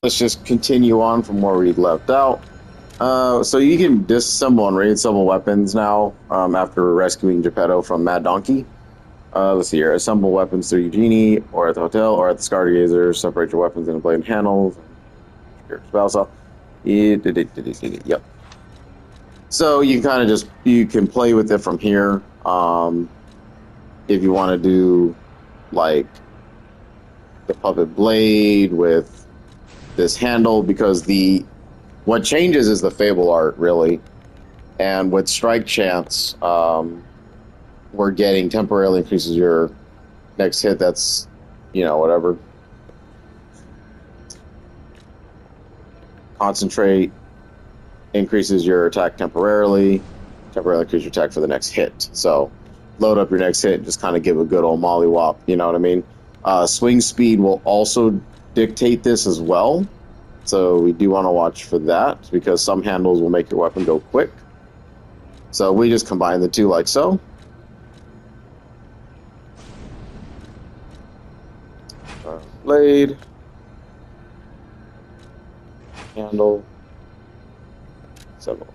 let's just continue on from where we left out. So you can disassemble and reassemble weapons now after rescuing Geppetto from Mad Donkey. Let's see here. Assemble weapons through Eugenie or at the hotel or at the Stargazer. Separate your weapons into blade and handles. Yep. So you can kind of just, you can play with it from here. If you want to do like the puppet blade with this handle, because what changes is the Fable art, really. And with Strike Chance, we're getting temporarily increases your next hit. That's, whatever. Concentrate increases your attack temporarily. Temporarily increases your attack for the next hit. So load up your next hit and just kind of give a good old mollywop. You know what I mean? Swing speed will also dictate this as well. So we do want to watch for that, because some handles will make your weapon go quick. So we just combine the two like so. Blade. Handle. Symbol.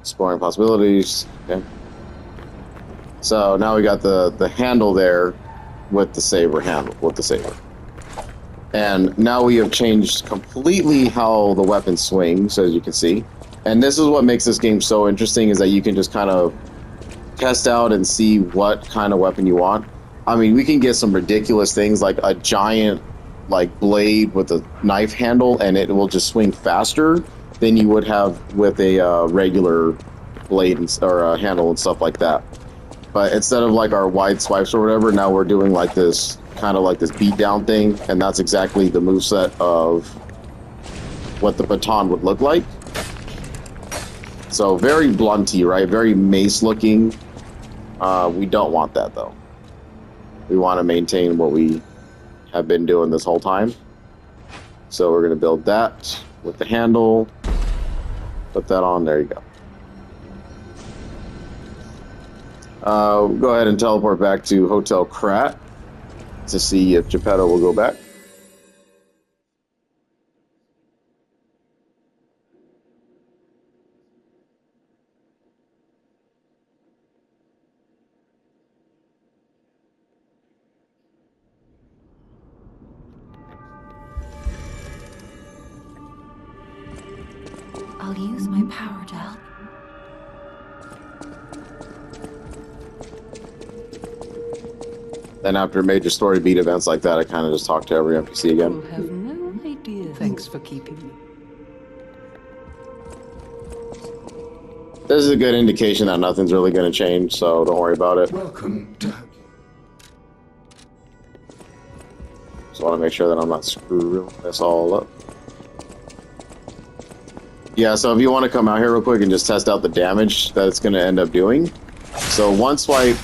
Exploring possibilities. Okay. So now we got the handle there with the saber handle, And now we have changed completely how the weapon swings, as you can see. And this is what makes this game so interesting, is that you can just kind of test out and see what kind of weapon you want. I mean, we can get some ridiculous things like a giant blade with a knife handle, and it will just swing faster than you would have with a regular blade or a handle and stuff like that. But instead of our wide swipes or whatever, now we're doing this kind of this beatdown thing, and that's exactly the moveset of what the baton would look like. So very blunty, right? Very mace looking. We don't want that though. We want to maintain what we have been doing this whole time. So we're going to build that with the handle. Put that on. There you go. Go ahead and teleport back to Hotel Krat to see if Geppetto will go back. I'll use my power to help. Then after major story beat events like that, I kind of just talk to every NPC again. You have no idea. Thanks for keeping me. This is a good indication that nothing's really going to change, so don't worry about it. Welcome to... Just want to make sure that I'm not screwing this all up. Yeah, so if you want to come out here real quick and just test out the damage that it's going to end up doing. So one swipe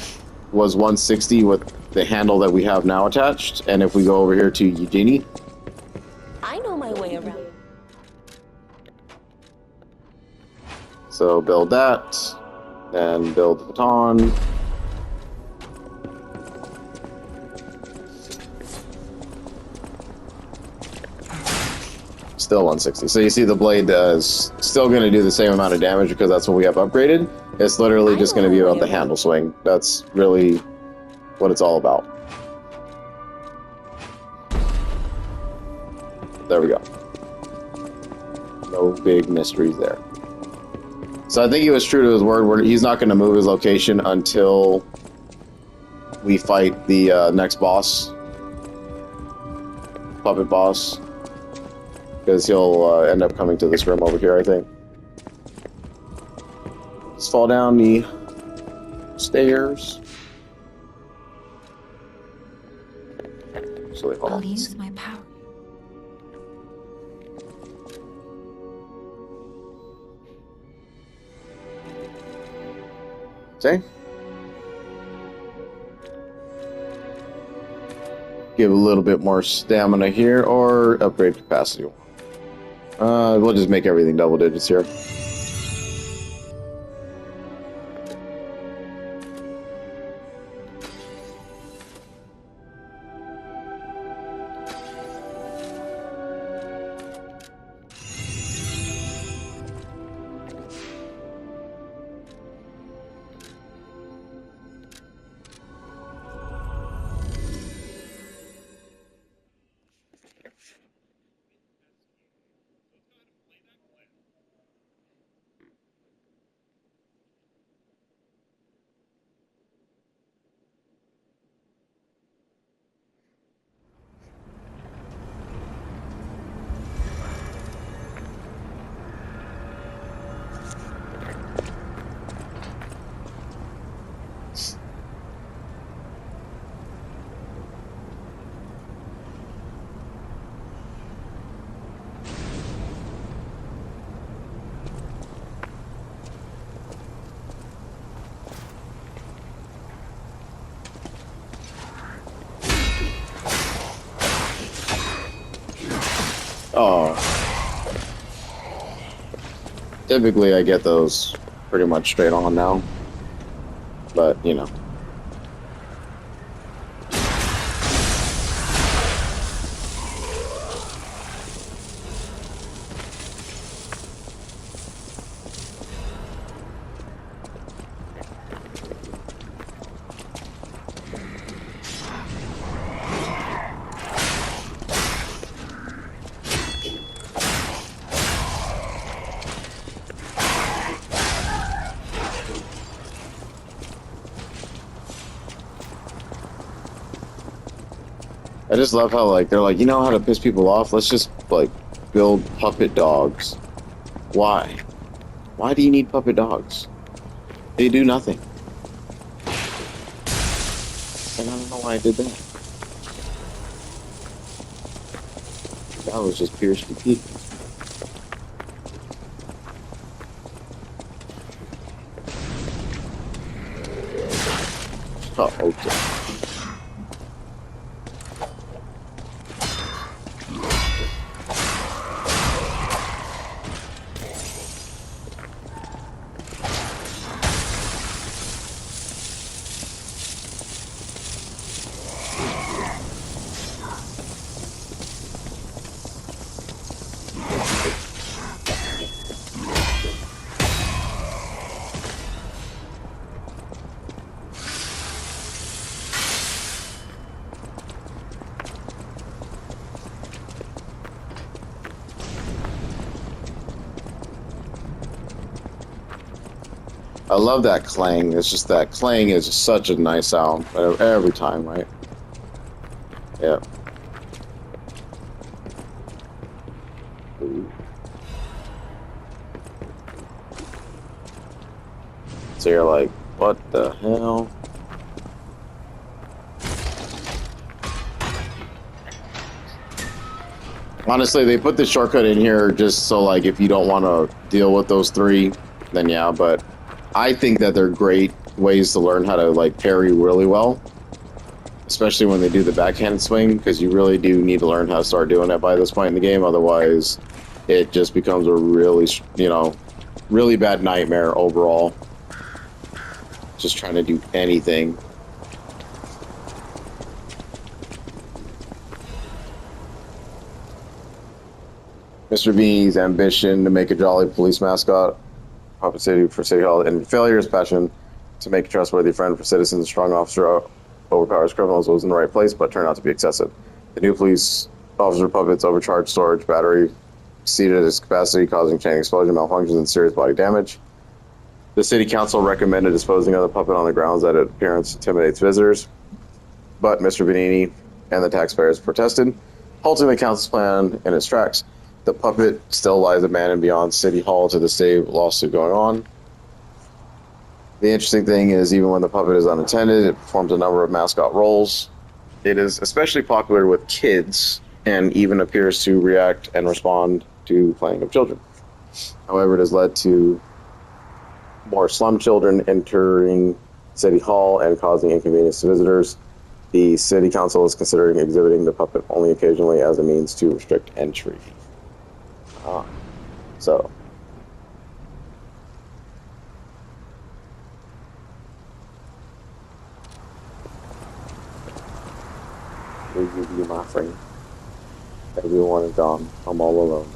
was 160 with the handle that we have now attached, and if we go over here to Eugenie, I know my way around. So build that, then build the baton. Still 160. So you see the blade is still going to do the same amount of damage because that's what we have upgraded. It's literally just going to be about the handle swing. That's really what it's all about. There we go. No big mysteries there. So I think he was true to his word. He's not going to move his location until we fight the next boss. Puppet boss. Because he'll end up coming to this room over here, I think. Just fall down the stairs. So I'll use my power. See? Give a little bit more stamina here, or upgrade capacity. We'll just make everything double digits here. Oh, typically I get those pretty much straight on now, but you know. I just love how like they're like, you know how to piss people off? Let's just like build puppet dogs. Why? Why do you need puppet dogs? They do nothing. And I don't know why I did that. That was just pure stupidity. Oh, okay. I love that clang. It's just that clang is such a nice sound every time, right? Yeah. Ooh. So you're like, what the hell? Honestly, they put the shortcut in here just so like if you don't want to deal with those three, then yeah, but I think that they're great ways to learn how to like parry really well, especially when they do the backhand swing, because you really do need to learn how to start doing that by this point in the game. Otherwise, it just becomes a really, you know, really bad nightmare overall. Just trying to do anything. Mr. Bean's ambition to make a jolly police mascot, Puppet City for City Hall, and failure's passion to make a trustworthy friend for citizens, a strong officer overpowers criminals was in the right place, but turned out to be excessive. The new police officer Puppet's overcharged storage battery exceeded its capacity, causing chain explosion, malfunctions, and serious body damage. The city council recommended disposing of the puppet on the grounds that its appearance intimidates visitors, but Mr. Benini and the taxpayers protested, halting the council's plan in its tracks. The puppet still lies abandoned beyond City Hall to this day, lawsuit going on. The interesting thing is, even when the puppet is unattended, it performs a number of mascot roles. It is especially popular with kids and even appears to react and respond to playing of children. However, it has led to more slum children entering City Hall and causing inconvenience to visitors. The city council is considering exhibiting the puppet only occasionally as a means to restrict entry. So we give you my friend. Everyone is gone. I'm all alone.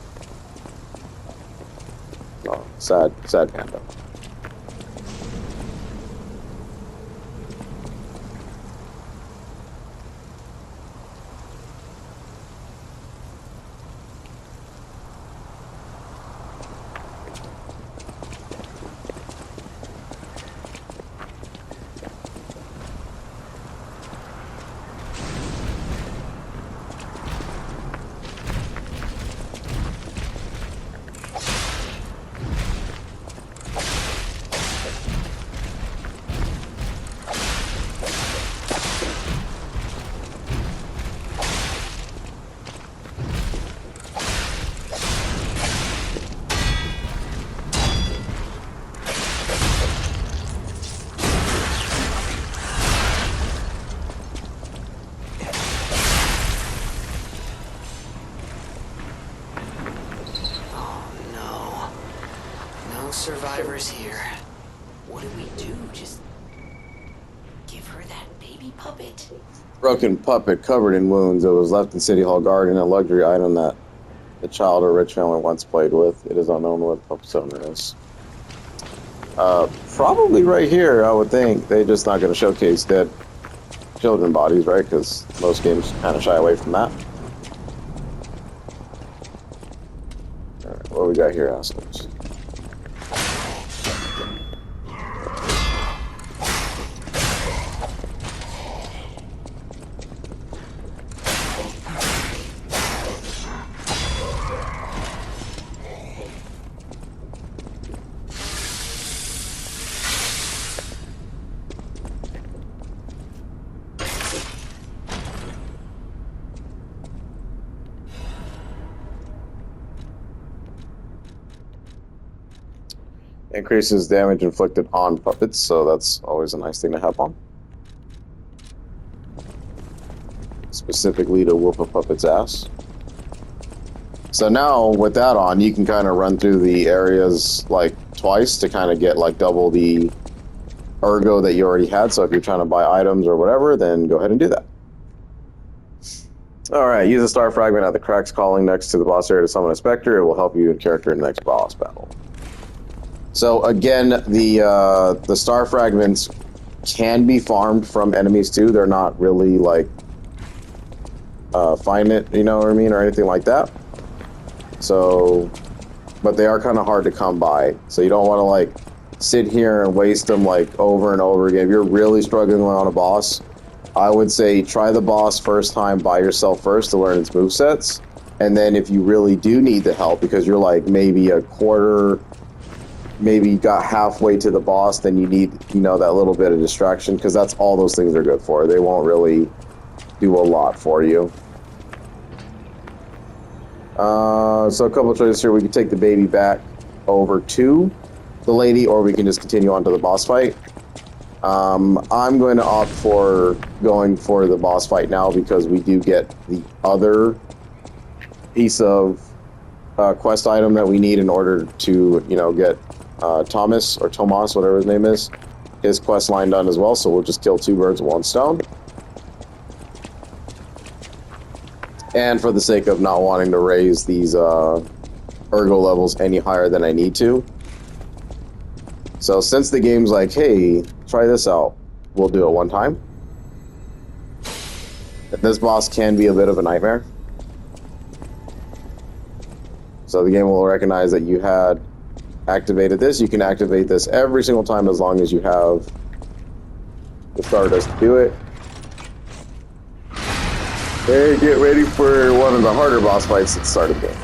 Oh, sad panda. survivor's here. What do we do? Just give her that baby puppet? Broken puppet covered in wounds. It was left in City Hall Garden, a luxury item that the child or rich family once played with. It is unknown where the puppet's owner is. Probably right here, I would think. They're just not going to showcase dead children bodies, right? Because most games kind of shy away from that. Alright, what we got here, assholes? Increases damage inflicted on puppets, so that's always a nice thing to have on. Specifically to whoop a puppet's ass. So now, with that on, you can kind of run through the areas like twice to kind of get like double the ergo that you already had. So if you're trying to buy items or whatever, then go ahead and do that. Alright, use a star fragment at the cracks calling next to the boss area to summon a specter. It will help you in character in the next boss battle. So again, the star fragments can be farmed from enemies too. They're not really like find it, you know what I mean, or anything like that. So, but they are kind of hard to come by. So you don't want to like sit here and waste them like over and over again. If you're really struggling on a boss, I would say try the boss first time by yourself first to learn its movesets. And then if you really do need the help because you're like maybe a quarter, maybe you got halfway to the boss, then you need, you know, that little bit of distraction, because that's all those things are good for. They won't really do a lot for you. So a couple of choices here. We can take the baby back over to the lady, or we can just continue on to the boss fight. I'm going to opt for going for the boss fight now, because we do get the other piece of quest item that we need in order to, you know, get Thomas, or Tomas, whatever his name is, his quest line done as well. So we'll just kill two birds with one stone. And for the sake of not wanting to raise these ergo levels any higher than I need to, so since the game's like, hey, try this out, we'll do it one time. This boss can be a bit of a nightmare. So the game will recognize that you had activated this. You can activate this every single time as long as you have the Stardust to do it. And get ready for one of the harder boss fights at the start of the game.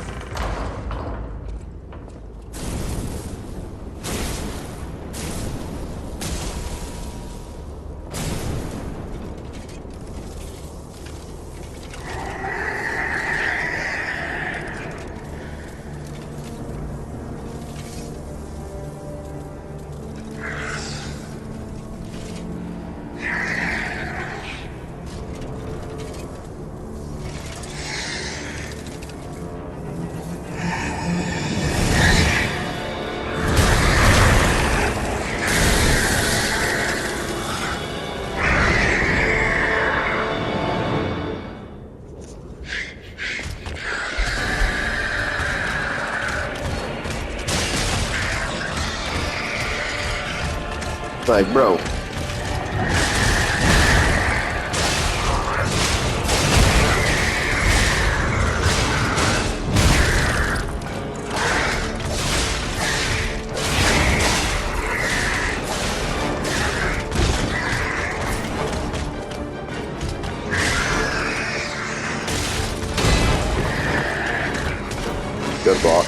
Like, bro. Good block.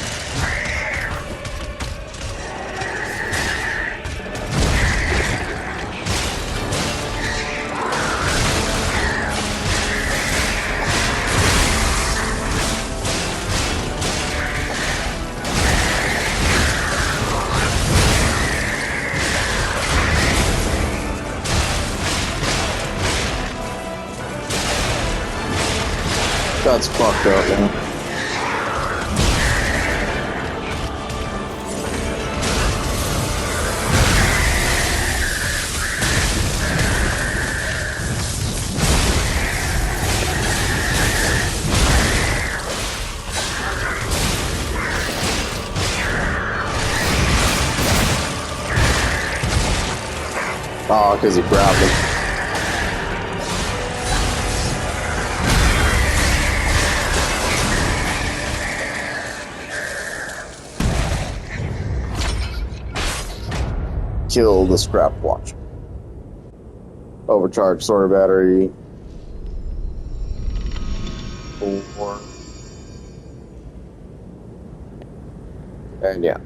That's fucked up, man. Oh, because he grabbed him. Kill the scrap watch. Overcharged solar battery. 4. And yeah.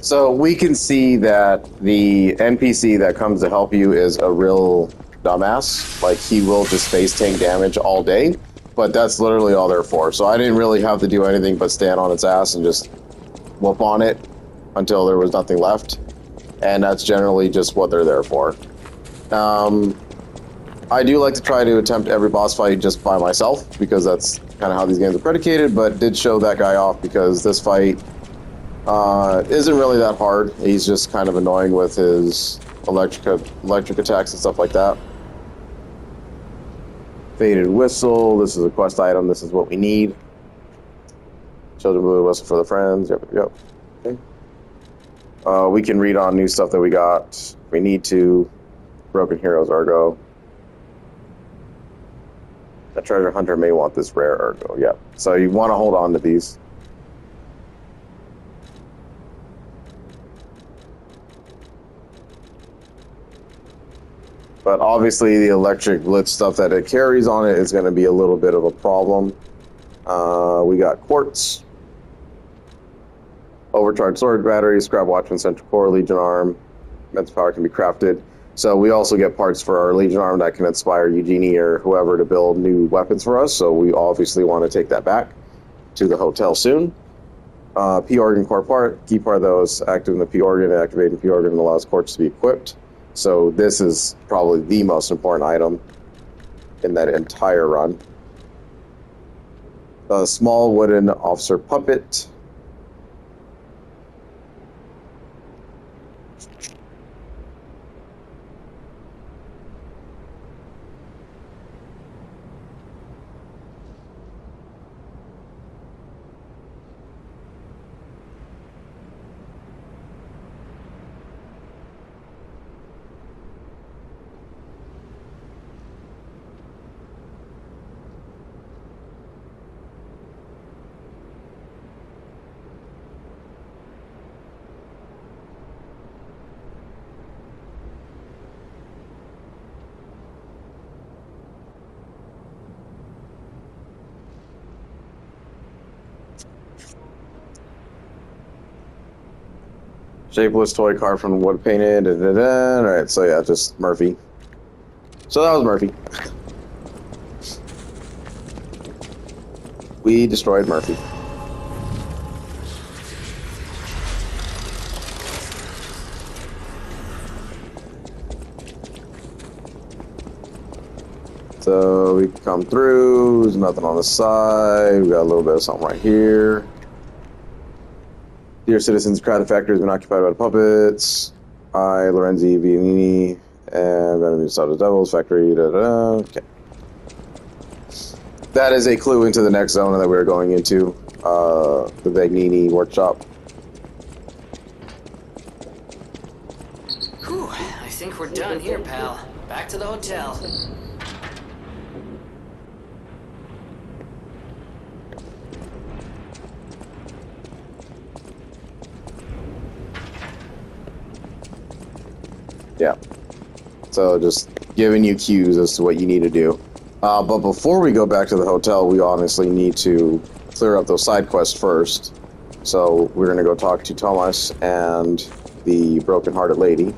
So we can see that the NPC that comes to help you is a real dumbass. Like, he will just face tank damage all day, but that's literally all they're for. So I didn't really have to do anything but stand on its ass and just whoop on it until there was nothing left. And that's generally just what they're there for. I do like to try to attempt every boss fight just by myself, because that's kind of how these games are predicated, but did show that guy off because this fight isn't really that hard. He's just kind of annoying with his electric attacks and stuff like that. Faded whistle. This is a quest item. This is what we need. Children blew a whistle for the friends. Yep. Okay. We can read on new stuff that we got. We need to. Broken Heroes Ergo. A treasure hunter may want this rare Ergo. Yep. So you want to hold on to these. But obviously the electric blitz stuff that it carries on it is going to be a little bit of a problem. We got quartz. Overcharged storage battery, scrap watchman, central core, legion arm. Mental power can be crafted. So we also get parts for our legion arm that can inspire Eugenie or whoever to build new weapons for us. So we obviously want to take that back to the hotel soon. P organ core part, key part of those active in the P organ, activating P organ allows quartz to be equipped. So this is probably the most important item in that entire run. A small wooden officer puppet. Shapeless toy car from wood painted. Alright, so yeah, just Murphy. So that was Murphy. We destroyed Murphy. So we come through, there's nothing on the side, we got a little bit of something right here. Dear citizens, crowded factory has been occupied by the puppets. I, Lorenzi, Vianini, and Venom saw the Devil's factory. Okay. That is a clue into the next zone that we're going into. The Vagnini workshop. Whew, I think we're done here, pal. Back to the hotel. Yeah. So just giving you cues as to what you need to do. But before we go back to the hotel, we honestly need to clear up those side quests first. So we're going to go talk to Thomas and the broken-hearted lady.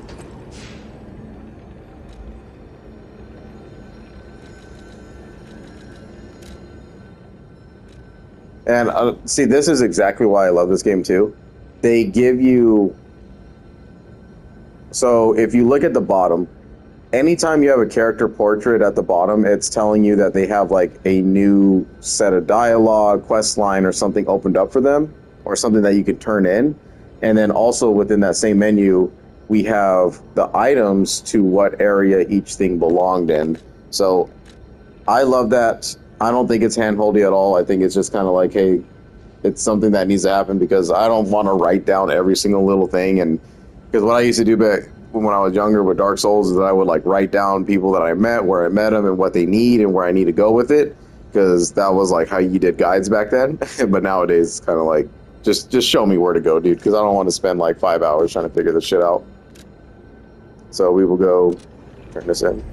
And see, this is exactly why I love this game too. They give you... So if you look at the bottom, anytime you have a character portrait at the bottom, it's telling you that they have like a new set of dialogue, quest line, or something opened up for them, or something that you could turn in. And then also within that same menu, we have the items to what area each thing belonged in. So I love that. I don't think it's handholdy at all. I think it's just kind of like, hey, it's something that needs to happen because I don't want to write down every single little thing. And because what I used to do when I was younger with Dark Souls is that I would like write down people that I met, where I met them, and what they need, and where I need to go with it, because that was like how you did guides back then. But nowadays, it's kind of like just show me where to go, dude, because I don't want to spend like 5 hours trying to figure this shit out. So we will go turn this in.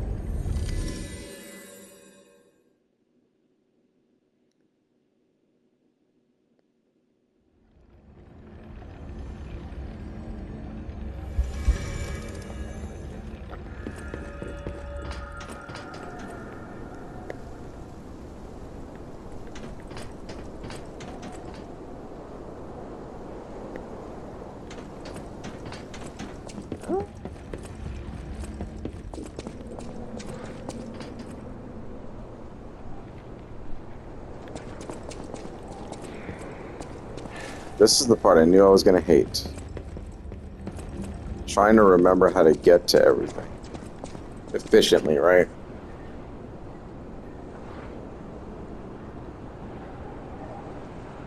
This is the part I knew I was going to hate. Trying to remember how to get to everything. Efficiently, right?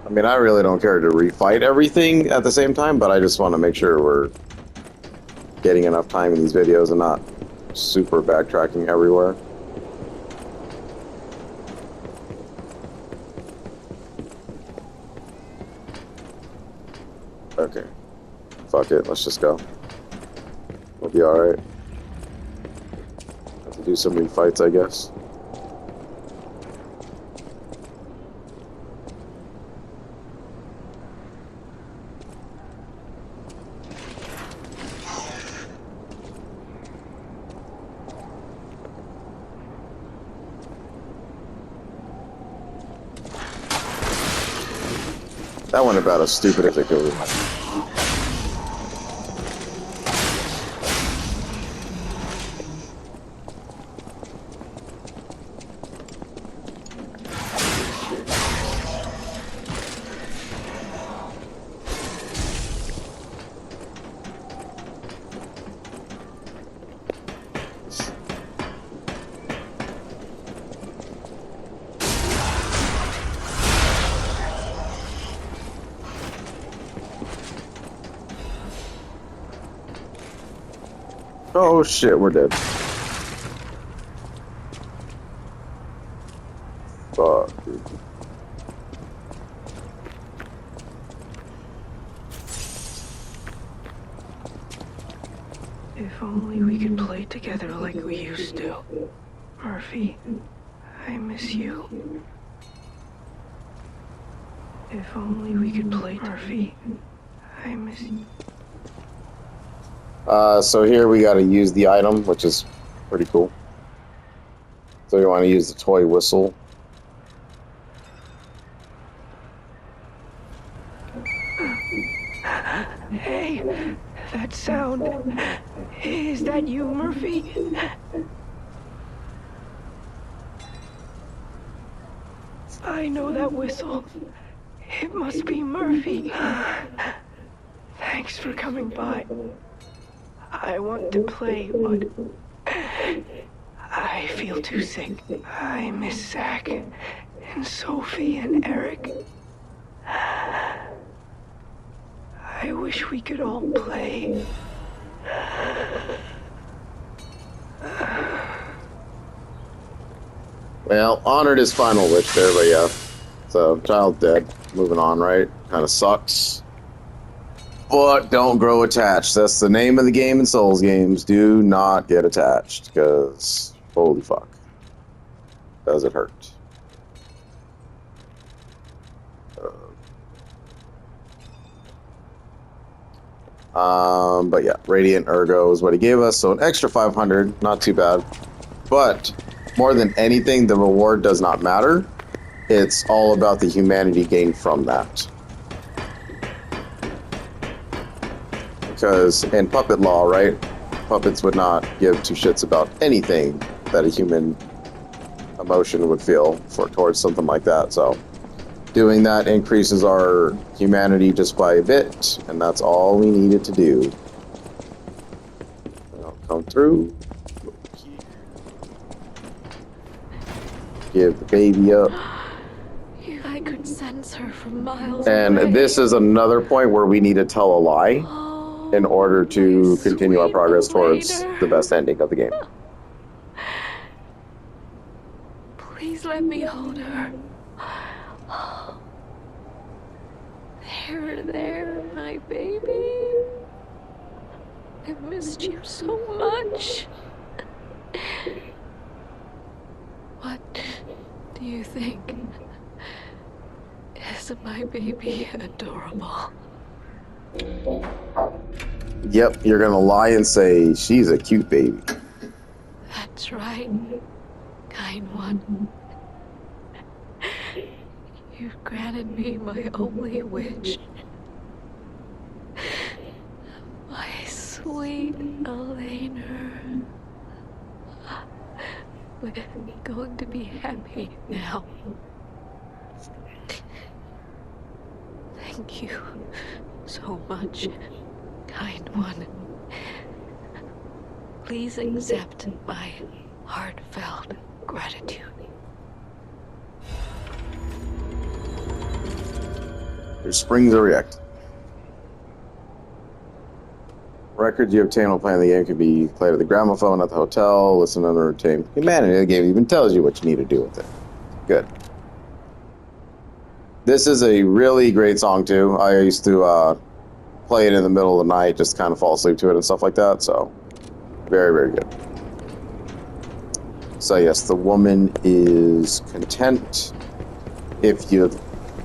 I mean, I really don't care to refight everything at the same time, but I just want to make sure we're getting enough time in these videos and not super backtracking everywhere. Okay. Fuck it, let's just go. We'll be alright. Have to do some refights, I guess. That went about as stupid as it could. Oh shit, we're dead. Fuck, dude. If only we could play together like we used to. Murphy, I miss you. If only we could play Murphy, I miss you. So here we gotta use the item, which is pretty cool. So you want to use the toy whistle. Hey, that sound. Is that you, Murphy? I know that whistle. It must be Murphy. Thanks for coming by. I want to play, but I feel too sick. I miss Zach and Sophie and Eric. I wish we could all play. Well, honored his final wish there, but yeah. So, child dead. Moving on, right? Kind of sucks. But don't grow attached. That's the name of the game in Souls games. Do not get attached, because holy fuck. Does it hurt? But yeah, Radiant Ergo is what he gave us, so an extra 500, not too bad. But more than anything, the reward does not matter. It's all about the humanity gained from that. Because in puppet law, right, puppets would not give two shits about anything that a human emotion would feel towards something like that. So doing that increases our humanity just by a bit, and that's all we needed to do. I'll come through. Give the baby up. I could sense her from miles And away. this is another point where we need to tell a lie. in order to continue our Sweet progress towards Elena. the best ending of the game. Please let me hold her. There, my baby. I've missed you so much. What do you think? Is my baby adorable? Yep, you're gonna lie and say she's a cute baby. That's right, kind one. You've granted me my only wish. My sweet Elena. We're going to be happy now. Thank you so much, kind one. Please accept my heartfelt gratitude. Your springs are reactive. Records you obtain while playing the game can be played at the gramophone at the hotel, listen to entertain humanity. The game even tells you what you need to do with it. Good. This is a really great song too. I used to play it in the middle of the night, just kind of fall asleep to it and stuff like that. So, very, very good. So yes, the woman is content. If you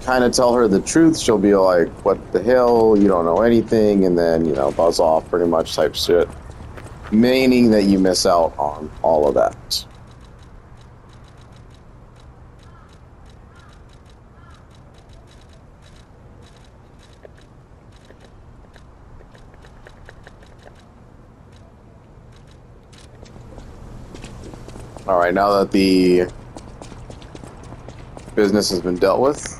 kind of tell her the truth, she'll be like, what the hell, you don't know anything, and then, you know, buzz off pretty much type shit. Meaning that you miss out on all of that. Alright, now that the business has been dealt with,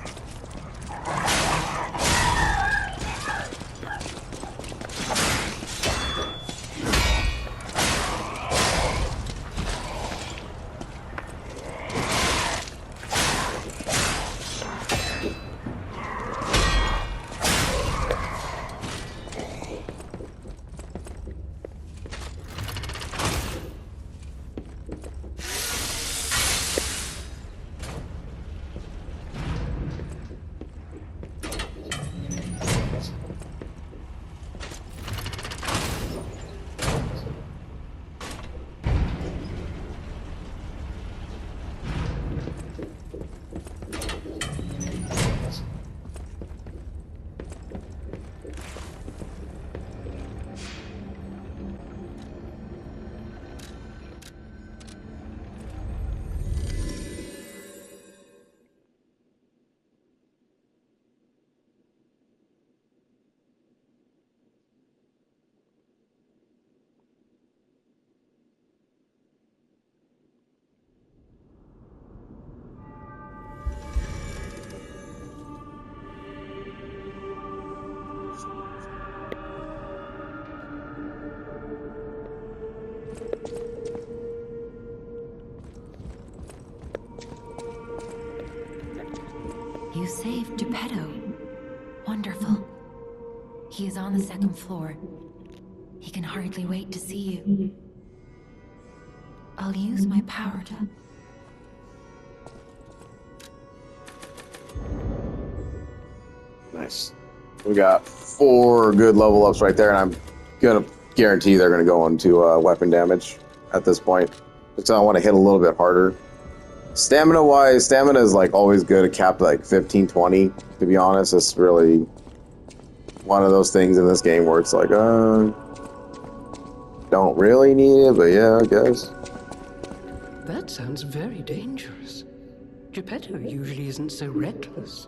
You saved Geppetto. Wonderful. He is on the second floor. He can hardly wait to see you. I'll use my power to... nice. We got 4 good level ups right there, and I'm gonna guarantee they're gonna go into weapon damage at this point. Because I want to hit a little bit harder. Stamina wise, stamina is like always good at cap like 15, 20. To be honest, it's really one of those things in this game where it's like, don't really need it, but yeah, I guess. That sounds very dangerous. Geppetto usually isn't so reckless.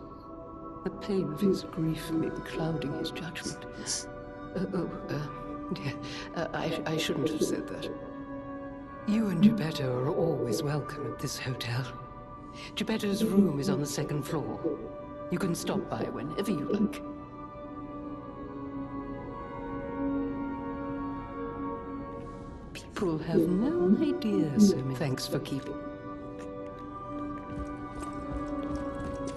The pain of his grief may be clouding his judgment. I shouldn't have said that. You and Geppetto are always welcome at this hotel. Geppetto's room is on the second floor. You can stop by whenever you like. People have no idea, so thanks for keeping.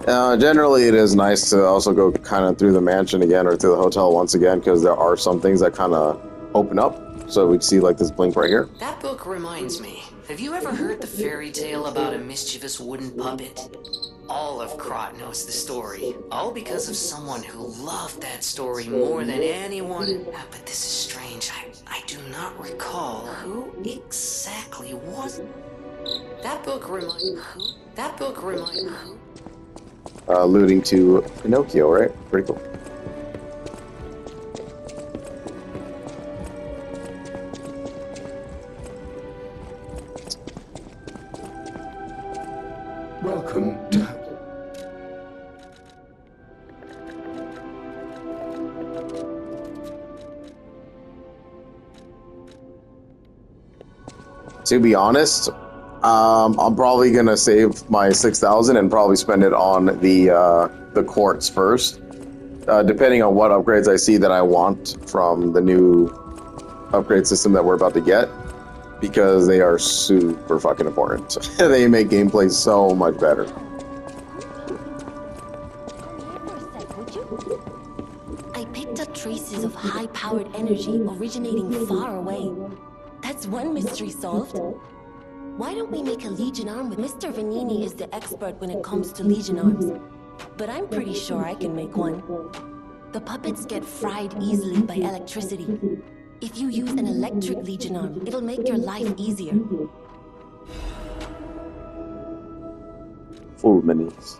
Generally, it is nice to also go kind of through the mansion again or through the hotel once again because there are some things that kind of open up. So we see like this blink right here. That book reminds me. Have you ever heard the fairy tale about a mischievous wooden puppet? All of Krot knows the story, all because of someone who loved that story more than anyone. But this is strange. I do not recall who exactly was. That book remind who? That book remind who? Alluding to Pinocchio, right? Pretty cool. Welcome to... To be honest, I'm probably gonna save my 6,000 and probably spend it on the quartz first, depending on what upgrades I see that I want from the new upgrade system that we're about to get, because they are super fucking important. They make gameplay so much better. I picked up traces of high-powered energy originating far away. That's one mystery solved. Why don't we make a Legion arm with Mr. Vanini is the expert when it comes to Legion arms. But I'm pretty sure I can make one. The puppets get fried easily by electricity. If you use an electric Legion arm, it'll make your life easier. Full minis.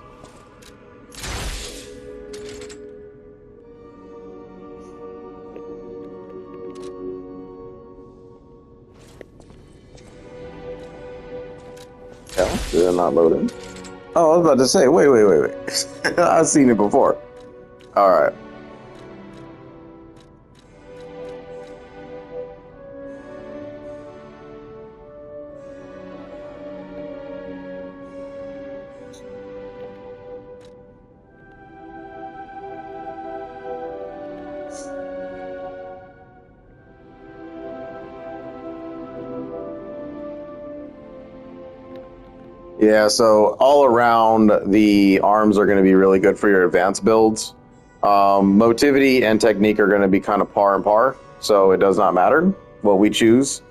Yeah, did it not load in? Oh, I was about to say, wait. I've seen it before. Alright. Yeah, so all around, the arms are going to be really good for your advanced builds. Motivity and technique are going to be kind of par and par, so it does not matter what we choose.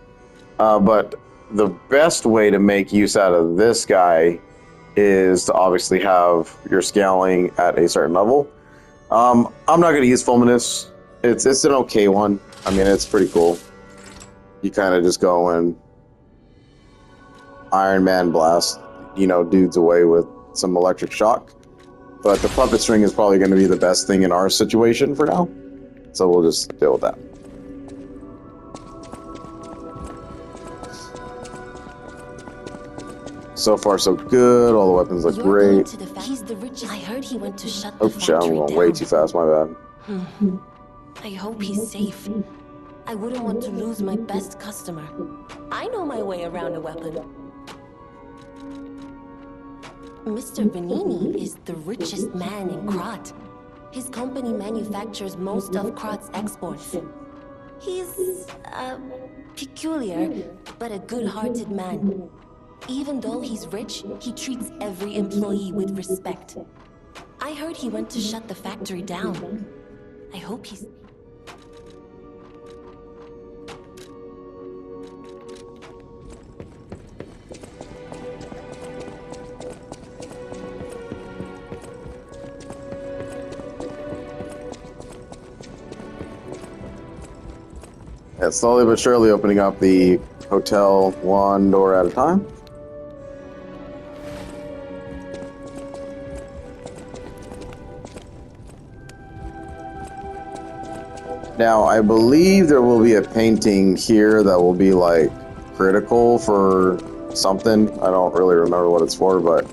But the best way to make use out of this guy is to obviously have your scaling at a certain level. I'm not going to use Fulminous. It's an okay one. I mean, it's pretty cool. You kind of just go and Iron Man blast, dudes away with some electric shock. But the puppet string is probably going to be the best thing in our situation for now. So we'll just deal with that. So far, so good. All the weapons look great. He's the richest. I heard he went to shut the Oh, shit, factory I'm going down. way too fast. My bad. I hope he's safe. I wouldn't want to lose my best customer. I know my way around a weapon. Mr. Vanini is the richest man in Krot. His company manufactures most of Krot's exports. He's, peculiar, but a good-hearted man. Even though he's rich, he treats every employee with respect. I heard he went to shut the factory down. I hope he's... Yeah, slowly but surely opening up the hotel one door at a time. Now, I believe there will be a painting here that will be, like, critical for something. I don't really remember what it's for, but...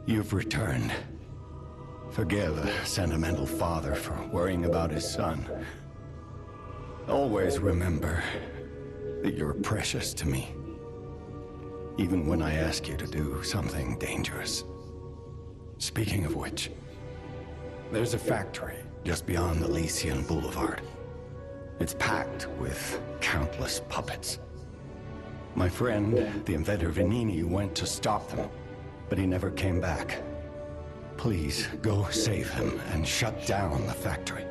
You've returned. Forgive a sentimental father for worrying about his son. Always remember that you're precious to me. Even when I ask you to do something dangerous. Speaking of which, there's a factory just beyond Elysian Boulevard. It's packed with countless puppets. My friend, the inventor Vanini, went to stop them, but he never came back. Please, go save him and shut down the factory.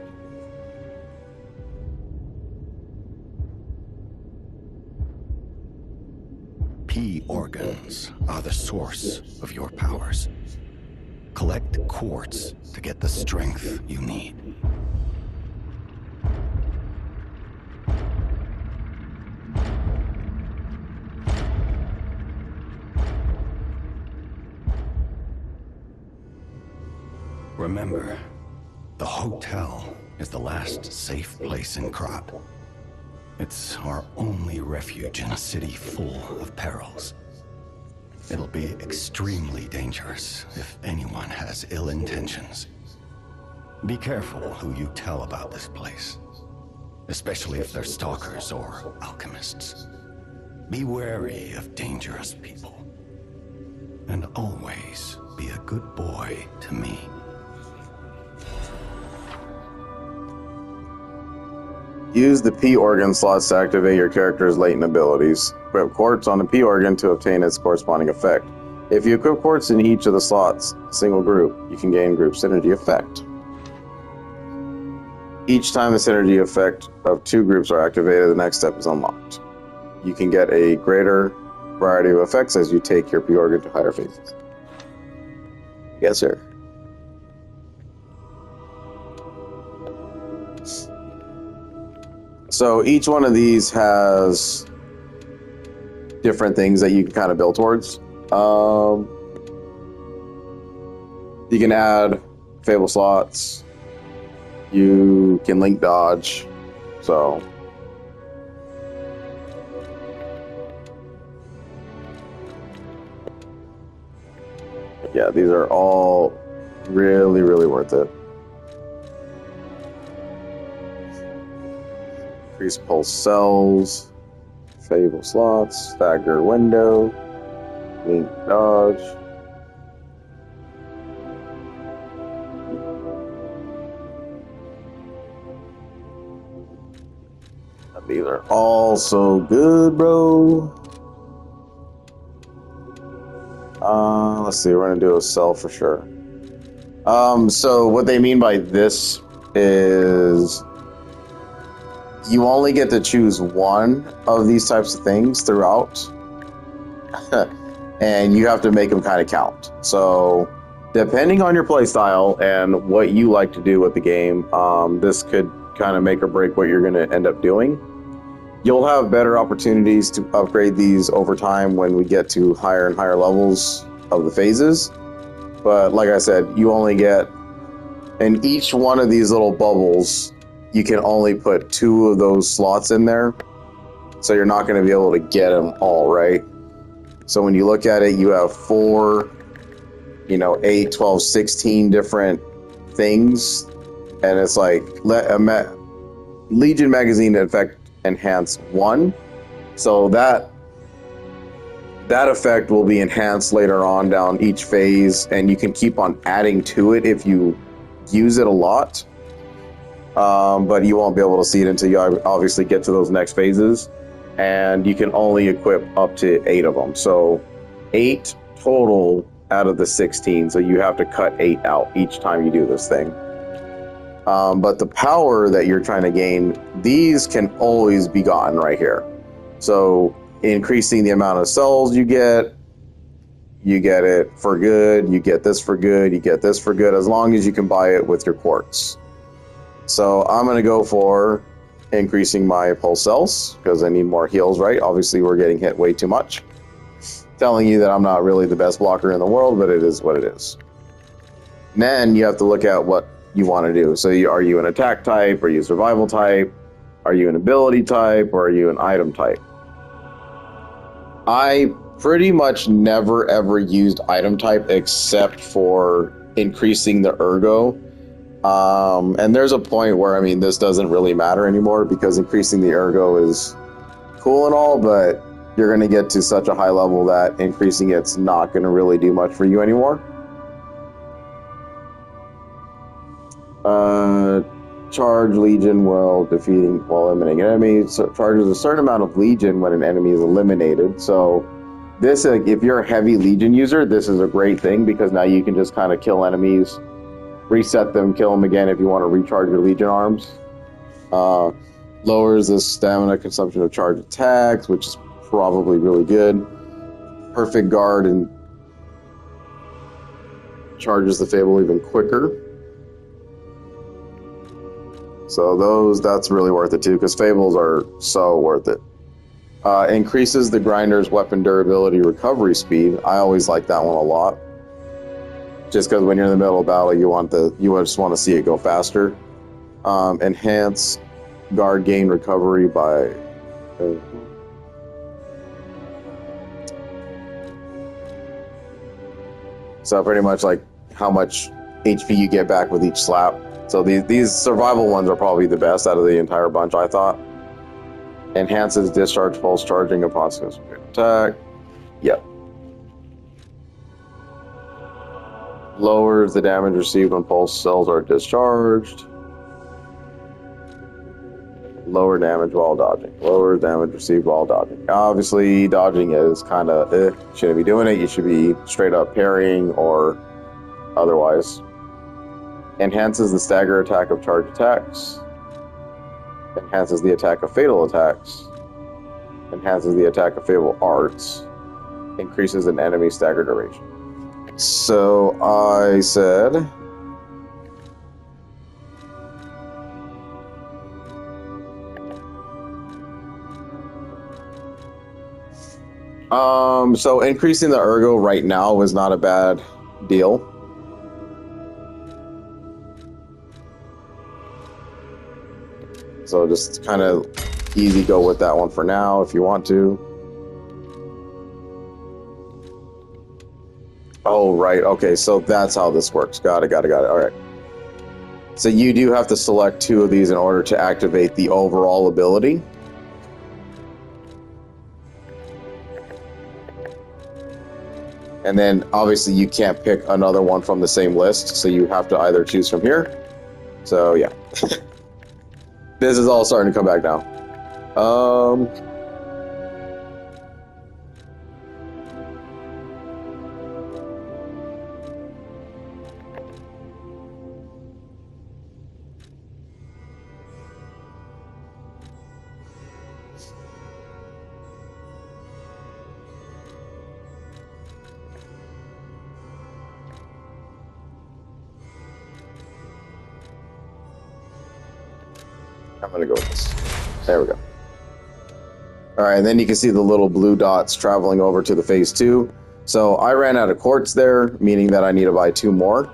P organs are the source of your powers. Collect quartz to get the strength you need. Remember, the hotel is the last safe place in Krat. It's our only refuge in a city full of perils. It'll be extremely dangerous if anyone has ill intentions. Be careful who you tell about this place, especially if they're stalkers or alchemists. Be wary of dangerous people. And always be a good boy to me. Use the P organ slots to activate your character's latent abilities. Equip quartz on the P organ to obtain its corresponding effect. If you equip quartz in each of the slots, single group, you can gain group synergy effect. Each time the synergy effect of two groups are activated, the next step is unlocked. You can get a greater variety of effects as you take your P organ to higher phases. Yes, sir. So each one of these has different things that you can kind of build towards. You can add Fable slots. You can link dodge. So yeah, these are all really, really worth it. Increase pulse cells, Fable slots, stagger window, link dodge. These are all so good, bro. Let's see, we're gonna do a cell for sure. So what they mean by this is you only get to choose one of these types of things throughout, and you have to make them kind of count. So, depending on your playstyle and what you like to do with the game, this could kind of make or break what you're going to end up doing. You'll have better opportunities to upgrade these over time when we get to higher and higher levels of the phases. But like I said, you only get, in each one of these little bubbles, you can only put 2 of those slots in there, so you're not going to be able to get them all, right? So when you look at it, you have 4, 8, 12, 16 different things, and it's like Legion Magazine effect enhance 1, so that effect will be enhanced later on down each phase, and you can keep on adding to it if you use it a lot. But you won't be able to see it until you obviously get to those next phases, and you can only equip up to 8 of them. So 8 total out of the 16, so you have to cut 8 out each time you do this thing. But the power that you're trying to gain, these can always be gotten right here. So increasing the amount of cells you get it for good, you get this for good, you get this for good, as long as you can buy it with your quartz. So I'm going to go for increasing my pulse cells because I need more heals, right? Obviously, we're getting hit way too much. Telling you that I'm not really the best blocker in the world, but it is what it is. And then you have to look at what you want to do. So are you an attack type? Are you a survival type? Are you an ability type? Or are you an item type? I pretty much never ever used item type except for increasing the ergo. And there's a point where, I mean, this doesn't really matter anymore because increasing the ergo is cool and all, but you're going to get to such a high level that increasing it's not going to really do much for you anymore. Charge Legion while eliminating enemies. So charges a certain amount of Legion when an enemy is eliminated. So this, if you're a heavy Legion user, this is a great thing because now you can just kind of kill enemies, reset them, kill them again if you want to recharge your Legion arms. Lowers the stamina consumption of charge attacks, which is probably really good. Perfect guard and charges the Fable even quicker. So that's really worth it too, because Fables are so worth it. Increases the Grinder's weapon durability recovery speed. I always like that one a lot. Just because when you're in the middle of battle, you just want to see it go faster. Enhance guard gain recovery by... So pretty much like how much HP you get back with each slap. So these survival ones are probably the best out of the entire bunch, I thought. Enhances discharge pulse charging upon successful attack. Yep. Lowers the damage received when pulse cells are discharged. Lower damage while dodging. Lower damage received while dodging. Obviously, dodging is kind of shouldn't be doing it. You should be straight up parrying or otherwise. Enhances the stagger attack of charge attacks. Enhances the attack of fatal attacks. Enhances the attack of fatal arts. Increases an enemy stagger duration. So I said... So increasing the ergo right now was not a bad deal. So just kind of easy go with that one for now if you want to. Oh, right. Okay, so that's how this works. Got it. All right. So you do have to select 2 of these in order to activate the overall ability. And then obviously you can't pick another one from the same list, so you have to either choose from here. So yeah. This is all starting to come back now. I'm gonna go with this. There we go. Alright, and then you can see the little blue dots traveling over to the phase 2. So I ran out of quartz there, meaning that I need to buy 2 more.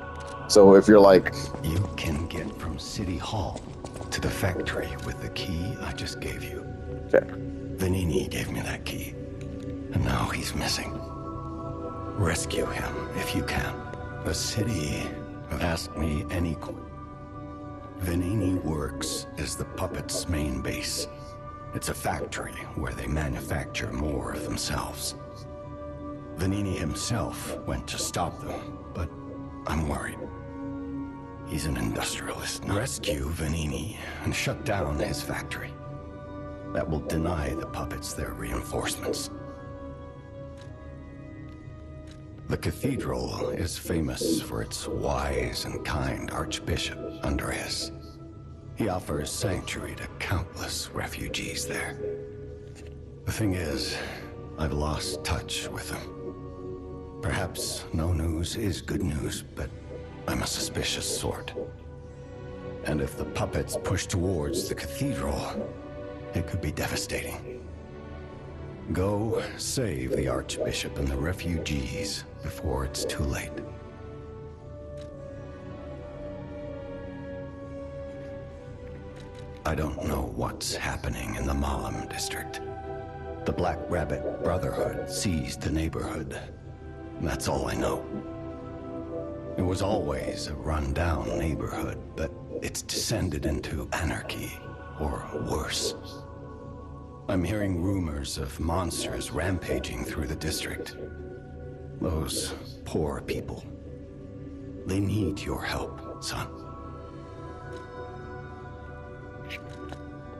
So if you're like... You can get from City Hall to the factory with the key I just gave you. Okay. Vanini gave me that key, and now he's missing. Rescue him if you can. The city asked me any question. Vanini works as the puppet's main base. It's a factory where they manufacture more of themselves. Vanini himself went to stop them, but I'm worried. He's an industrialist. Rescue Vanini and shut down his factory. That will deny the puppets their reinforcements. The cathedral is famous for its wise and kind Archbishop Andreas. He offers sanctuary to countless refugees there. The thing is, I've lost touch with him. Perhaps no news is good news, but I'm a suspicious sort. And if the puppets push towards the cathedral, it could be devastating. Go save the Archbishop and the refugees before it's too late. I don't know what's happening in the Malam district, The Black Rabbit Brotherhood seized the neighborhood. That's all I know. It was always a run-down neighborhood, but it's descended into anarchy, or worse. I'm hearing rumors of monsters rampaging through the district. Those poor people. They need your help, son.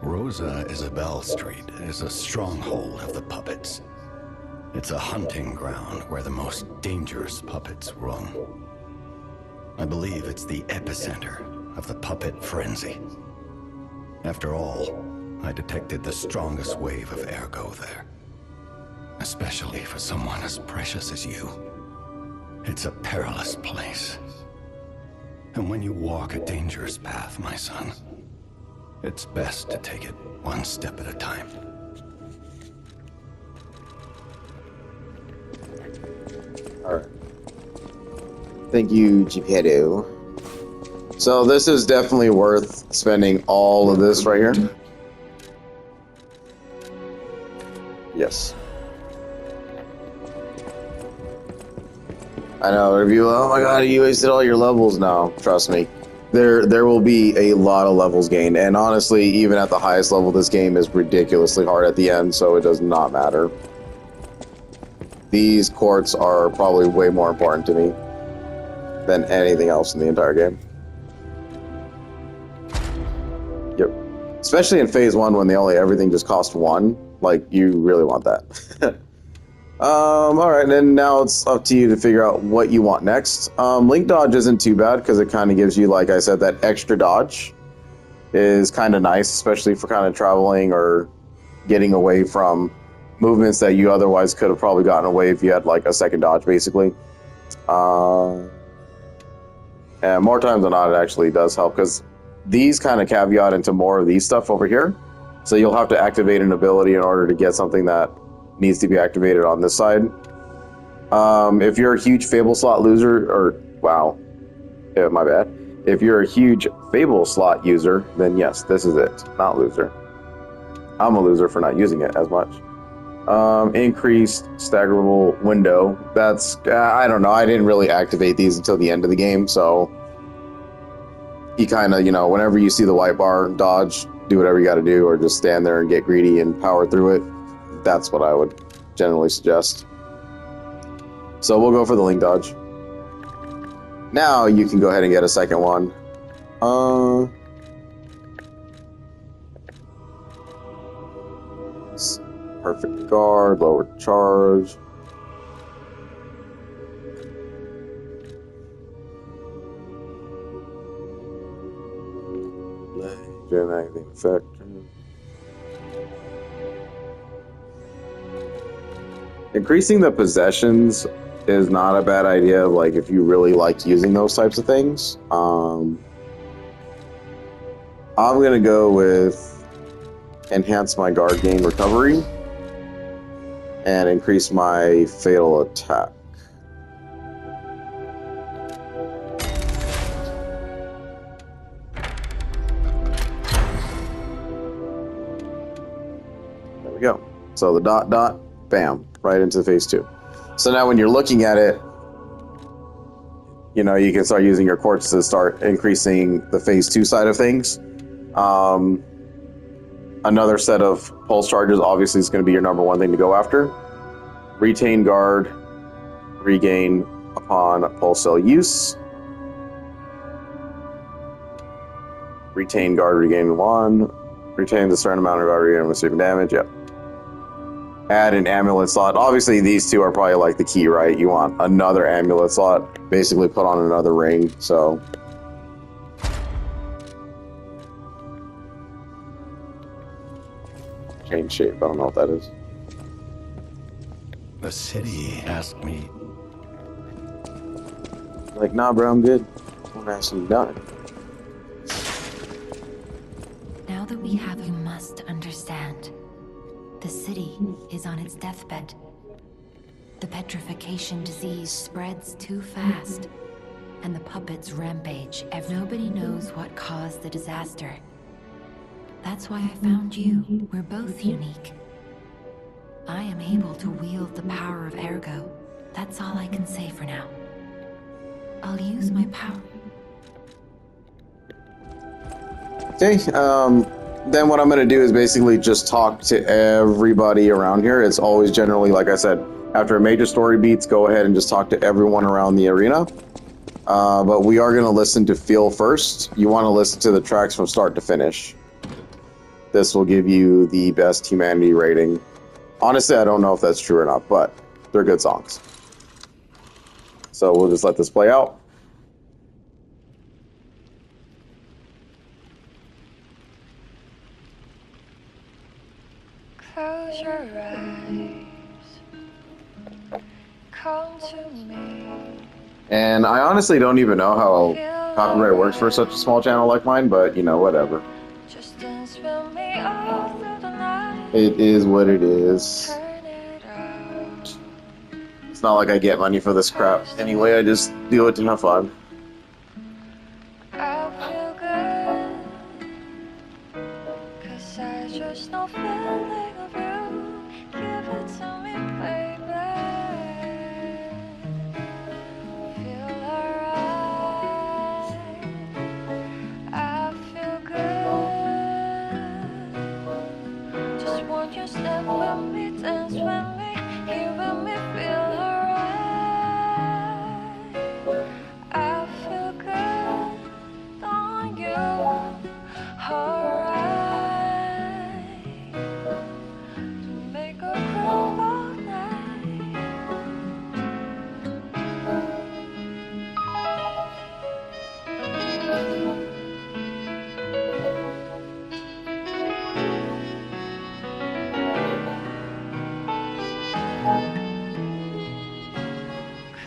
Rosa Isabel Street is a stronghold of the puppets. It's a hunting ground where the most dangerous puppets roam. I believe it's the epicenter of the puppet frenzy. After all, I detected the strongest wave of ergo there. Especially for someone as precious as you. It's a perilous place. And when you walk a dangerous path, my son, it's best to take it one step at a time. Alright. Thank you, Geppetto. So this is definitely worth spending all of this right here. Yes. I know, if you, oh my god, you wasted all your levels now. Trust me. There will be a lot of levels gained, and honestly, even at the highest level, this game is ridiculously hard at the end, so it does not matter. These courts are probably way more important to me than anything else in the entire game. Yep. Especially in Phase 1 when everything just cost 1. Like, you really want that. Alright, and then now it's up to you to figure out what you want next. Link dodge isn't too bad, because it kind of gives you, like I said, that extra dodge is kind of nice, especially for kind of traveling or getting away from movements that you otherwise could have probably gotten away if you had, like, a second dodge, basically. And more times than not, it actually does help, because these kind of caveat into more of these stuff over here. So you'll have to activate an ability in order to get something that needs to be activated on this side. If you're a huge Fable slot loser, or wow, yeah, my bad. If you're a huge Fable slot user, then yes, this is it. Not loser. I'm a loser for not using it as much. Increased staggerable window. That's I don't know. I didn't really activate these until the end of the game, so you kind of, you know, whenever you see the white bar, dodge, do whatever you got to do, or just stand there and get greedy and power through it. That's what I would generally suggest. So we'll go for the link dodge. Now you can go ahead and get a second one. Perfect guard, lower charge. Legend acting effect. Increasing the possessions is not a bad idea, like if you really like using those types of things. I'm gonna go with enhance my guard gain recovery and increase my fatal attack. There we go. So the dot dot, bam, right into phase 2. So now when you're looking at it, you know, you can start using your quartz to start increasing the phase 2 side of things. Another set of pulse charges obviously is going to be your number one thing to go after. Retain guard, regain upon pulse cell use. Retain guard, regain 1. Retain the certain amount of guard, regain receiving damage, yep. Add an amulet slot. Obviously, these two are probably like the key, right? You want another amulet slot, basically put on another ring, so. Change shape, I don't know what that is. The city asked me. Like, nah, bro, I'm good. Don't ask me nothing. Now that we have, you must understand. The city is on its deathbed. The petrification disease spreads too fast, and the puppets rampage. Nobody knows what caused the disaster. That's why I found you. We're both unique. I am able to wield the power of Ergo. That's all I can say for now. I'll use my power. Okay, then what I'm going to do is basically just talk to everybody around here. It's always generally, like I said, after a major story beats, go ahead and just talk to everyone around the arena. But we are going to listen to Feel first. You want to listen to the tracks from start to finish. This will give you the best humanity rating. Honestly, I don't know if that's true or not, but they're good songs. So we'll just let this play out. Close your eyes. Come to me. And I honestly don't even know how copyright works for such a small channel like mine, but you know, whatever. Just dance with me all through the night. It is what it is. Turn it out. It's not like I get money for this crap. Anyway, I just do it to have fun. I feel good. 'Cause I just know feeling of you. Give it to me, baby. Feel alright. I feel good. Just want you step with me, dance with me, giving me feel alright. I feel good on you, alright. To make a groove all night.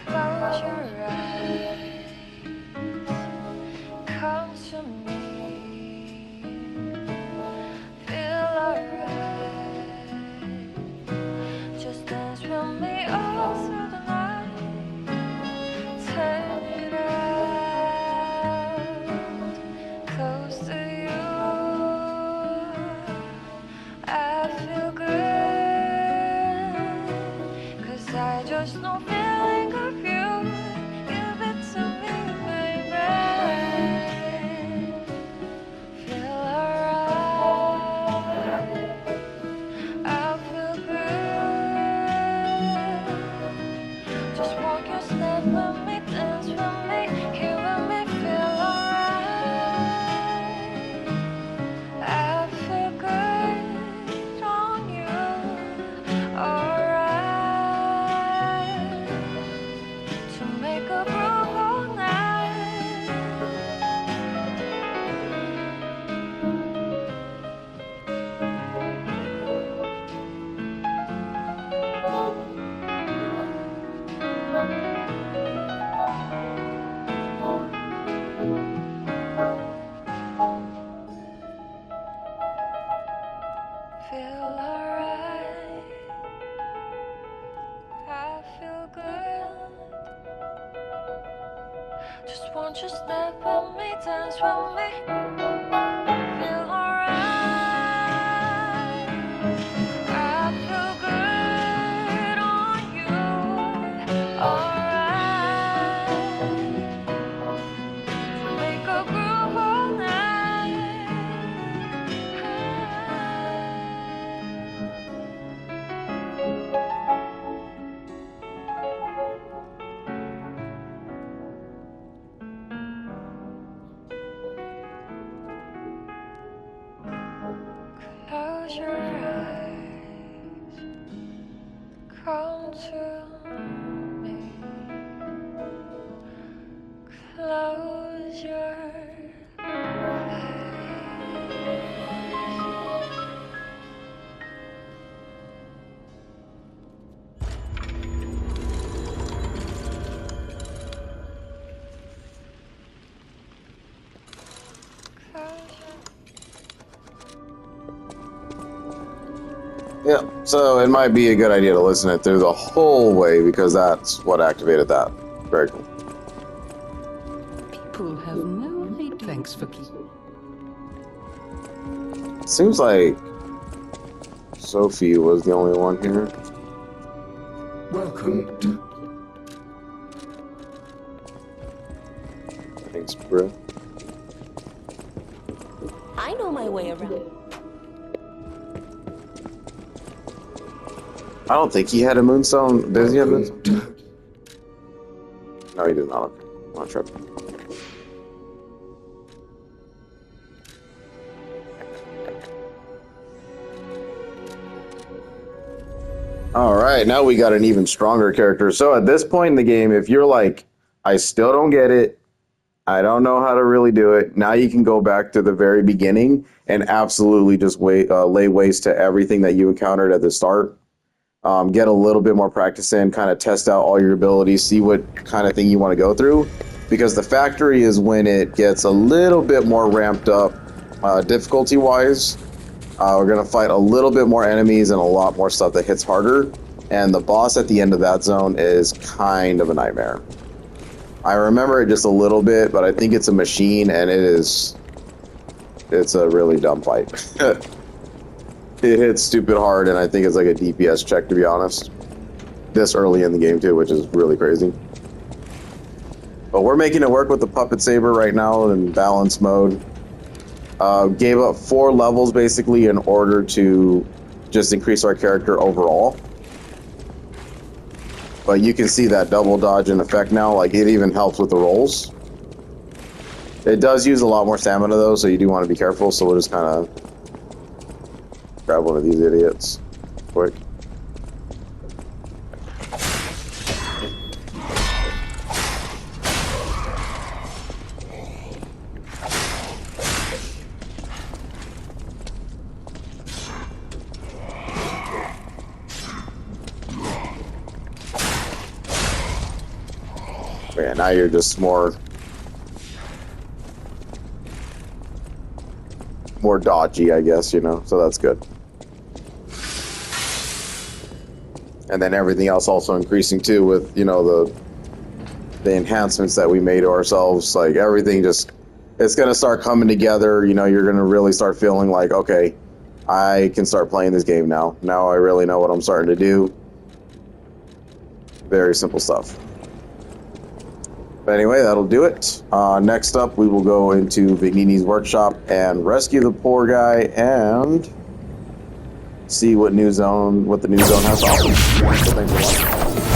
Close your eyes. Come to me. Feel alright. Just dance with me all through the night. Turn it out. Close to you. I feel good. 'Cause I just know feeling of you. Give it to me, baby. Feel alright. I feel good. Just walk your step with me, dance with me, hearing me feel alright. I feel good on you, alright. To make a groove all night. Feel alright. I feel good. Just want you step with me, dance with me. Feel alright. I feel good on you. Alright. Make a groove all night. Close your eyes. Come to me. Close your eyes. Yeah, so it might be a good idea to listen it through the whole way because that's what activated that. Very cool. People have no idea. Thanks for keeping. Seems like Sophie was the only one here. Welcome to... Thanks, bro. I know my way around. I don't think he had a moonstone. Does he have a moonstone? No, he did not. I'm not tripping. Alright, now we got an even stronger character. So at this point in the game, if you're like, I still don't get it, I don't know how to really do it, now you can go back to the very beginning and absolutely just lay waste to everything that you encountered at the start. Get a little bit more practice in, kind of test out all your abilities, see what kind of thing you want to go through. Because the factory is when it gets a little bit more ramped up difficulty-wise. We're going to fight a little bit more enemies and a lot more stuff that hits harder. And the boss at the end of that zone is kind of a nightmare. I remember it just a little bit, but I think it's a machine and it's a really dumb fight. It hits stupid hard, and I think it's like a DPS check, to be honest. This early in the game, too, which is really crazy. But we're making it work with the Puppet Saber right now in balance mode. Gave up 4 levels, basically, in order to just increase our character overall. But you can see that double dodge in effect now. Like, it even helps with the rolls. It does use a lot more stamina, though, so you do want to be careful. So we'll just kind of grab one of these idiots quick. Yeah, now you're just more dodgy, I guess, you know, so that's good. And then everything else also increasing too with, you know, the enhancements that we made to ourselves. Like everything just, it's going to start coming together. You know, you're going to really start feeling like, okay, I can start playing this game now. Now I really know what I'm starting to do. Very simple stuff. But anyway, that'll do it. Next up, we will go into Vignini's workshop and rescue the poor guy and see what the new zone has to offer. So thanks for watching.